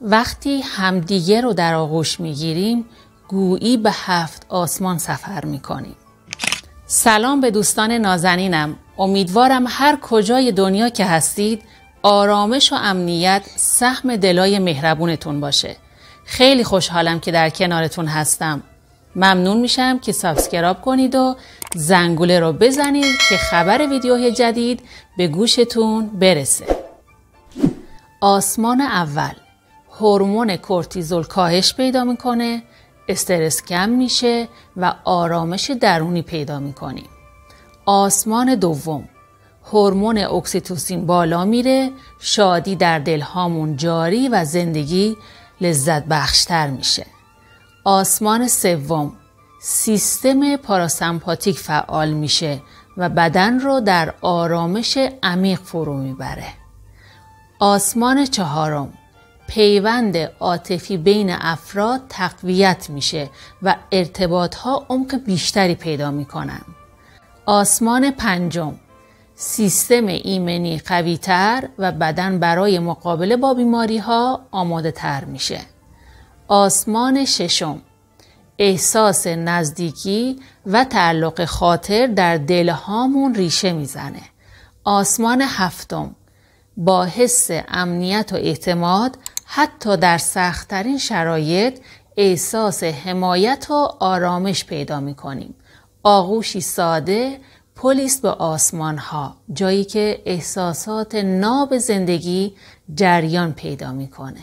وقتی همدیگه رو در آغوش میگیریم گویی به 7 آسمان سفر میکنیم. سلام به دوستان نازنینم. امیدوارم هر کجای دنیا که هستید آرامش و امنیت سهم دلای مهربونتون باشه. خیلی خوشحالم که در کنارتون هستم. ممنون میشم که سابسکرایب کنید و زنگوله رو بزنید که خبر ویدیوهای جدید به گوشتون برسه. آسمان اول، هورمون کورتیزول کاهش پیدا میکنه، استرس کم میشه و آرامش درونی پیدا میکنیم. آسمان دوم، هورمون اکسیتوسین بالا میره، شادی در دلهامون جاری و زندگی لذت بخشتر میشه. آسمان سوم، سیستم پاراسمپاتیک فعال میشه و بدن رو در آرامش عمیق فرو میبره. آسمان چهارم، پیوند عاطفی بین افراد تقویت میشه و ارتباطها عمق بیشتری پیدا میکنن. آسمان پنجم، سیستم ایمنی قوی‌تر و بدن برای مقابله با بیماری‌ها آماده تر میشه. آسمان ششم، احساس نزدیکی و تعلق خاطر در دلهامون ریشه میزنه. آسمان هفتم، با حس امنیت و اعتماد حتی در سخت‌ترین شرایط احساس حمایت و آرامش پیدا می‌کنیم. آغوشی ساده، پلیس به آسمان‌ها، جایی که احساسات ناب زندگی جریان پیدا می‌کنه.